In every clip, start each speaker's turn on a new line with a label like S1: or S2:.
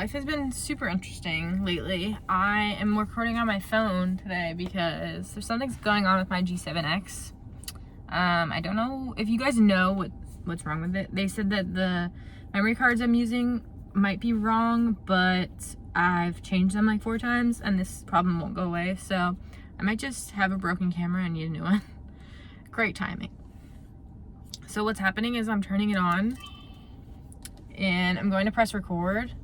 S1: life has been super interesting lately. I am recording on my phone today because there's something's going on with my G7X. I don't know if you guys know what's wrong with it. They said that the memory cards I'm using might be wrong, but I've changed them like 4 times and this problem won't go away. So I might just have a broken camera and need a new one. Great timing. So what's happening is I'm turning it on and I'm going to press record.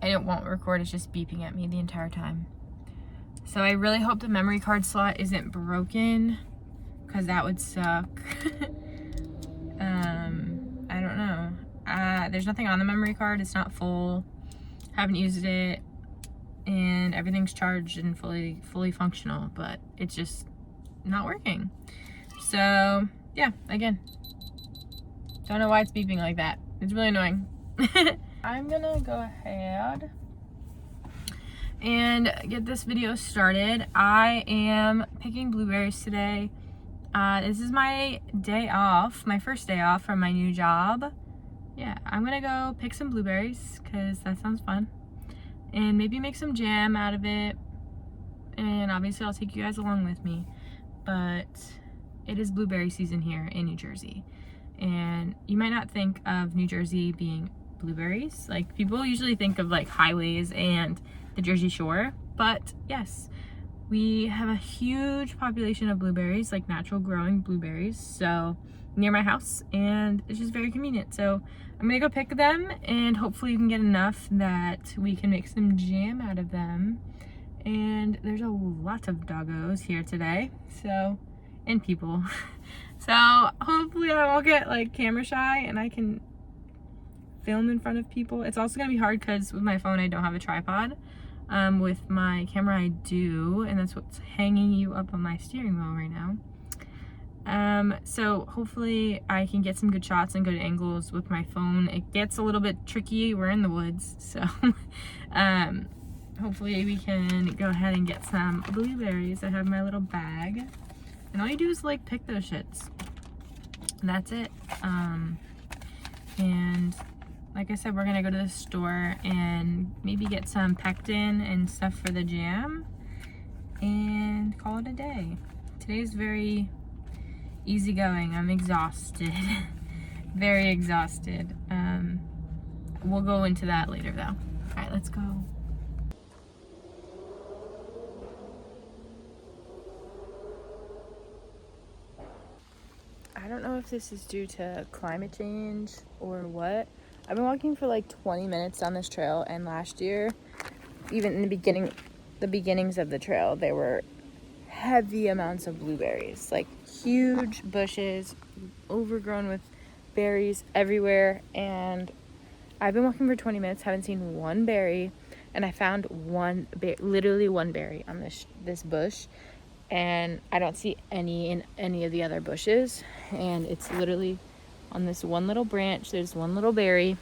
S1: And it won't record, it's just beeping at me the entire time. So I really hope the memory card slot isn't broken, because that would suck. I don't know. There's nothing on the memory card, it's not full. Haven't used it, and everything's charged and fully functional, but it's just not working. So yeah, again, don't know why it's beeping like that. It's really annoying. I'm gonna go ahead and get this video started. I am picking blueberries today. This is my day off, my first day off from my new job. Yeah, I'm gonna go pick some blueberries because that sounds fun, and maybe make some jam out of it, and obviously I'll take you guys along with me. But it is blueberry season here in New Jersey, and you might not think of New Jersey being blueberries. Like, people usually think of like highways and the Jersey Shore, but yes, we have a huge population of blueberries, like natural growing blueberries, so near my house, and it's just very convenient. So I'm gonna go pick them, and hopefully you can get enough that we can make some jam out of them. And there's a lot of doggos here today, so, and people. So hopefully I won't get like camera shy and I can film in front of people. It's also gonna be hard because with my phone I don't have a tripod. With my camera I do, and that's what's hanging you up on my steering wheel right now. So hopefully I can get some good shots and good angles with my phone. It gets a little bit tricky, we're in the woods, so hopefully we can go ahead and get some blueberries. I have my little bag, and all you do is like pick those shits. And that's it. And like I said, we're gonna go to the store and maybe get some pectin and stuff for the jam and call it a day. Today's very easygoing. I'm exhausted. Very exhausted. We'll go into that later though. All right, let's go. I don't know if this is due to climate change or what. I've been walking for like 20 minutes down this trail, and last year, even in the beginnings of the trail, there were heavy amounts of blueberries, like huge bushes, overgrown with berries everywhere. And I've been walking for 20 minutes, haven't seen one berry, and I found literally one berry on this bush, and I don't see any in any of the other bushes, and it's literally on this one little branch. There's one little berry.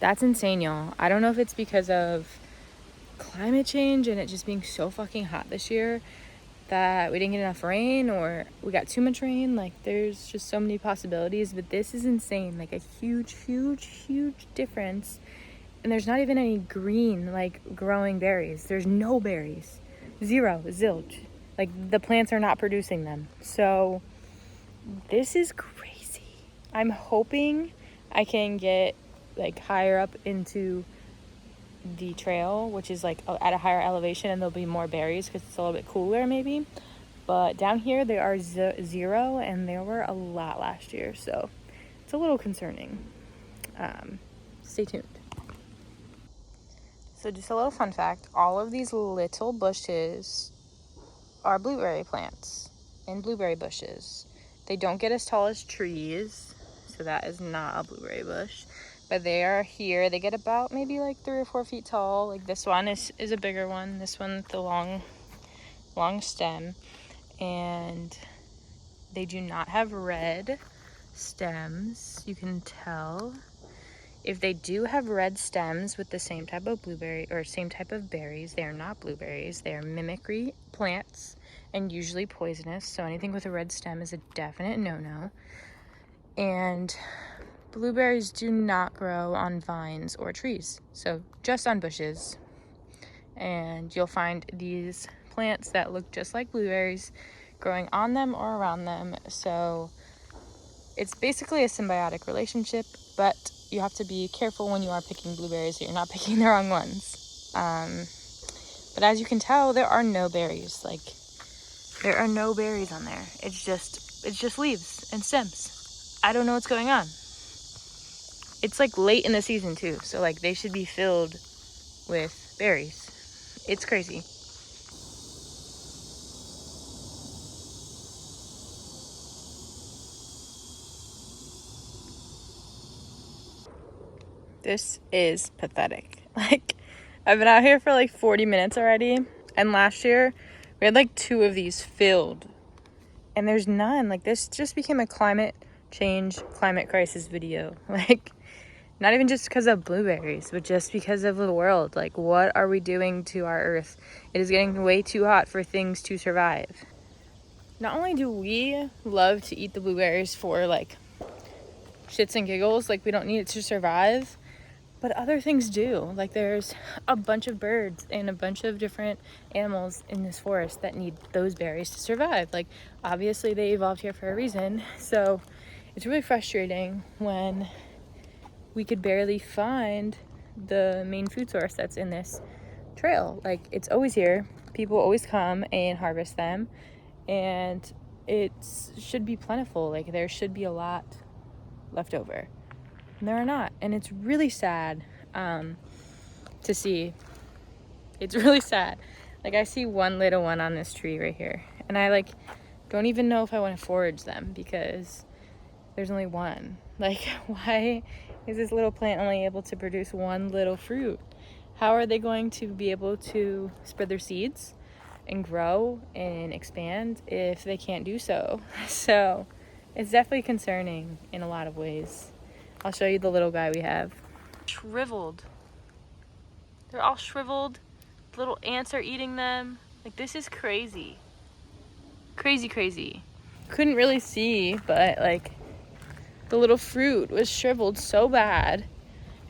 S1: That's insane, y'all. I don't know if it's because of climate change and it just being so fucking hot this year that we didn't get enough rain, or we got too much rain. Like, there's just so many possibilities, but this is insane. Like, a huge difference. And there's not even any green, like, growing berries. There's no berries. Zero, zilch. Like, the plants are not producing them. So this is crazy. I'm hoping I can get like higher up into the trail, which is like at a higher elevation, and there'll be more berries because it's a little bit cooler maybe. But down here they are zero, and there were a lot last year, so it's a little concerning. Stay tuned. So just a little fun fact, all of these little bushes are blueberry plants and blueberry bushes. They don't get as tall as trees, so that is not a blueberry bush, but they are here. They get about maybe like 3 or 4 feet tall. Like, this one is a bigger one, this one with the long stem, and they do not have red stems. You can tell. If they do have red stems with the same type of blueberry or same type of berries, they are not blueberries. They are mimicry plants and usually poisonous. So anything with a red stem is a definite no-no. And blueberries do not grow on vines or trees, so just on bushes. And you'll find these plants that look just like blueberries growing on them or around them. So it's basically a symbiotic relationship, but you have to be careful when you are picking blueberries that you're not picking the wrong ones. But as you can tell, there are no berries. Like, there are no berries on there. It's just leaves and stems. I don't know what's going on. It's like late in the season too, so like they should be filled with berries. It's crazy. This is pathetic. Like, I've been out here for like 40 minutes already, and last year we had like 2 of these filled, and there's none. Like, this just became a climate change, climate crisis video. Like, not even just because of blueberries, but just because of the world. Like, what are we doing to our earth? It is getting way too hot for things to survive. Not only do we love to eat the blueberries for like shits and giggles, like we don't need it to survive, but other things do. Like, there's a bunch of birds and a bunch of different animals in this forest that need those berries to survive. Like, obviously they evolved here for a reason. So it's really frustrating when we could barely find the main food source that's in this trail. Like, it's always here. People always come and harvest them, and it should be plentiful. Like, there should be a lot left over, and there are not. And it's really sad to see. It's really sad. Like, I see one little one on this tree right here, and I like don't even know if I want to forage them because there's only one. Like, why is this little plant only able to produce one little fruit? How are they going to be able to spread their seeds and grow and expand if they can't do so? So it's definitely concerning in a lot of ways. I'll show you the little guy we have. Shriveled. They're all shriveled. Little ants are eating them. Like, this is crazy. Crazy, crazy. Couldn't really see, but like, the little fruit was shriveled so bad,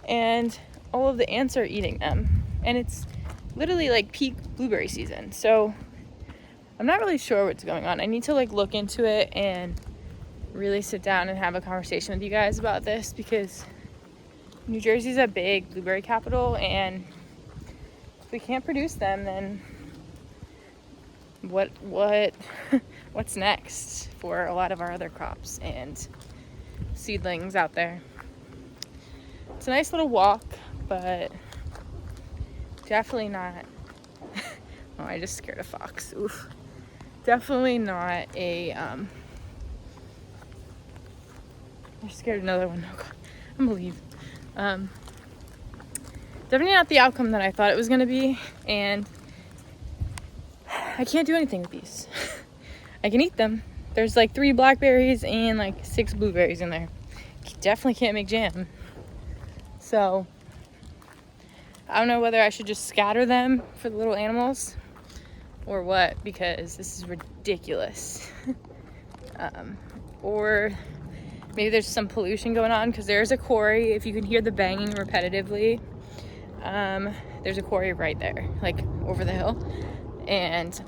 S1: and all of the ants are eating them. And it's literally like peak blueberry season. So I'm not really sure what's going on. I need to like look into it and really sit down and have a conversation with you guys about this, because New Jersey's a big blueberry capital, and if we can't produce them, then what's next for a lot of our other crops and seedlings out there. It's a nice little walk, but definitely not oh, I just scared a fox. Oof. Definitely not a I scared another one. Oh God. I believe definitely not the outcome that I thought it was going to be, and I can't do anything with these. I can eat them. There's like 3 blackberries and like 6 blueberries in there. Definitely can't make jam. So I don't know whether I should just scatter them for the little animals or what, because this is ridiculous. Or maybe there's some pollution going on, because there's a quarry. If you can hear the banging repetitively, there's a quarry right there, like over the hill, and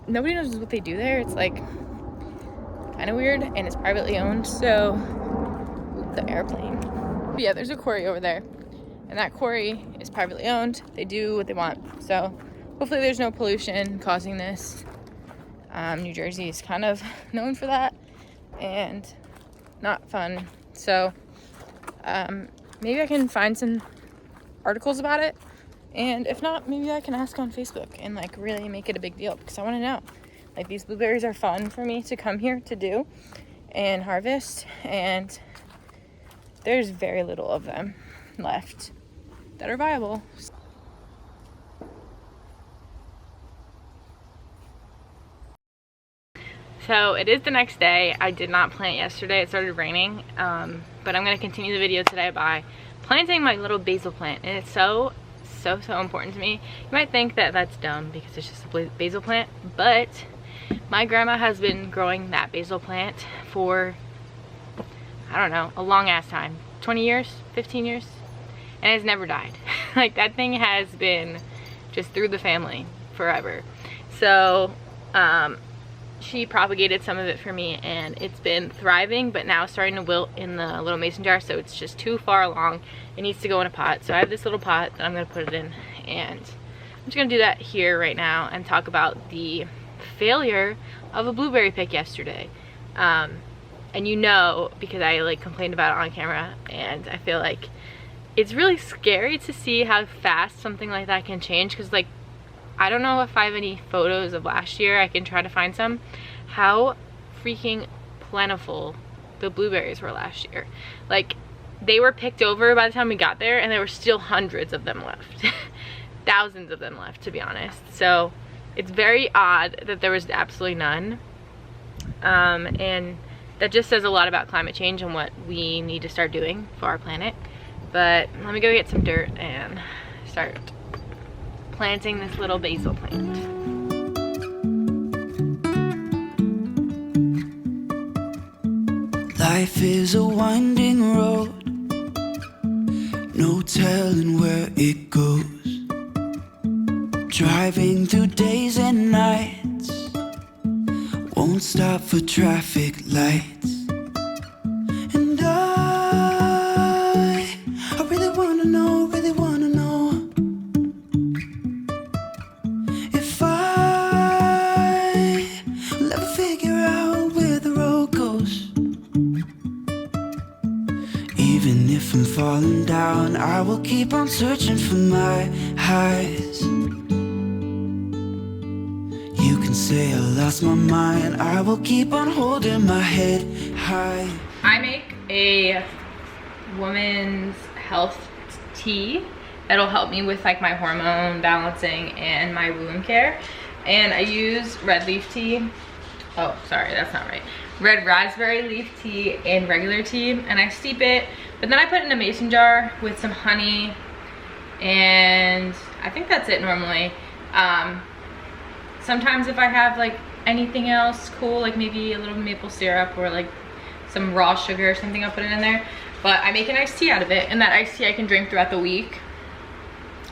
S1: nobody knows what they do there. It's like kind of weird, and it's privately owned. So the airplane. But yeah, there's a quarry over there, and that quarry is privately owned. They do what they want. So hopefully there's no pollution causing this. New Jersey is kind of known for that, and not fun. So maybe I can find some articles about it, and if not, maybe I can ask on Facebook and like really make it a big deal, because I want to know. Like, these blueberries are fun for me to come here to do and harvest, and there's very little of them left that are viable. So it is the next day. I did not plant yesterday. It started raining, but I'm going to continue the video today by planting my little basil plant, and it's so important to me. You might think that that's dumb because it's just a basil plant, but my grandma has been growing that basil plant for, I don't know, a long ass time. 20 years, 15 years, and it's never died. Like, that thing has been just through the family forever. So she propagated some of it for me, and it's been thriving, but now starting to wilt in the little mason jar, so it's just too far along. It needs to go in a pot. So I have this little pot that I'm gonna put it in, and I'm just gonna do that here right now and talk about the failure of a blueberry pick yesterday. And you know, because I like complained about it on camera, and I feel like it's really scary to see how fast something like that can change, because like, I don't know if I have any photos of last year. I can try to find some. How freaking plentiful the blueberries were last year. Like, they were picked over by the time we got there, and there were still hundreds of them left. Thousands of them left, to be honest. So it's very odd that there was absolutely none. And that just says a lot about climate change and what we need to start doing for our planet. But let me go get some dirt and start planting this little basil plant.
S2: Life is a winding road, no telling where it goes. Driving through days and nights, won't stop for traffic lights. And I really wanna know, if I will ever figure out where the road goes. Even if I'm falling down, I will keep on searching for my highs. You can say I lost my mind, I will keep on holding my head high.
S1: I make a woman's health tea that'll help me with like my hormone balancing and my wound care. And I use red leaf tea. Oh, sorry, that's not right. Red raspberry leaf tea and regular tea, and I steep it, but then I put it in a mason jar with some honey, and I think that's it normally. Sometimes if I have like anything else cool, like maybe a little maple syrup or like some raw sugar or something, I'll put it in there. But I make an iced tea out of it, and that iced tea I can drink throughout the week.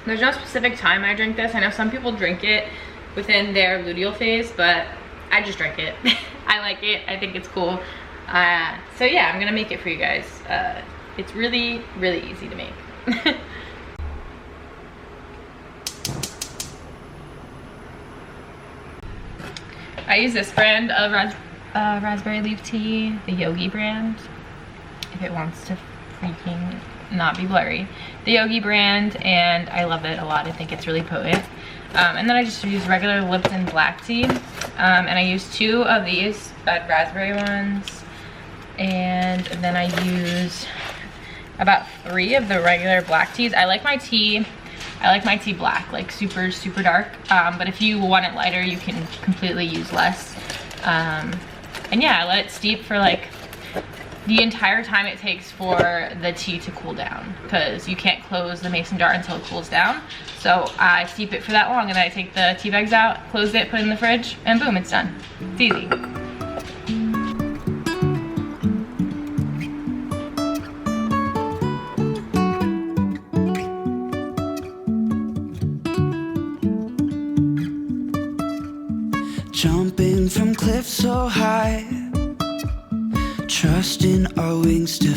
S1: There's no specific time I drink this. I know some people drink it within their luteal phase, but I just drink it. I like it, I think it's cool. So yeah, I'm gonna make it for you guys. It's really, really easy to make. I use this brand of raspberry leaf tea, the Yogi brand, if it wants to freaking not be blurry. The Yogi brand, and I love it a lot. I think it's really potent. And then I just use regular Lipton black tea. And I use 2 of these red raspberry ones. And then I use about 3 of the regular black teas. I like my tea black, like super, super dark. But if you want it lighter, you can completely use less. And yeah, I let it steep for like the entire time it takes for the tea to cool down, because you can't close the mason jar until it cools down. So I steep it for that long, and then I take the tea bags out, close it, put it in the fridge, and boom, it's done. It's easy.
S2: Jumping from cliffs so high, trusting our wings to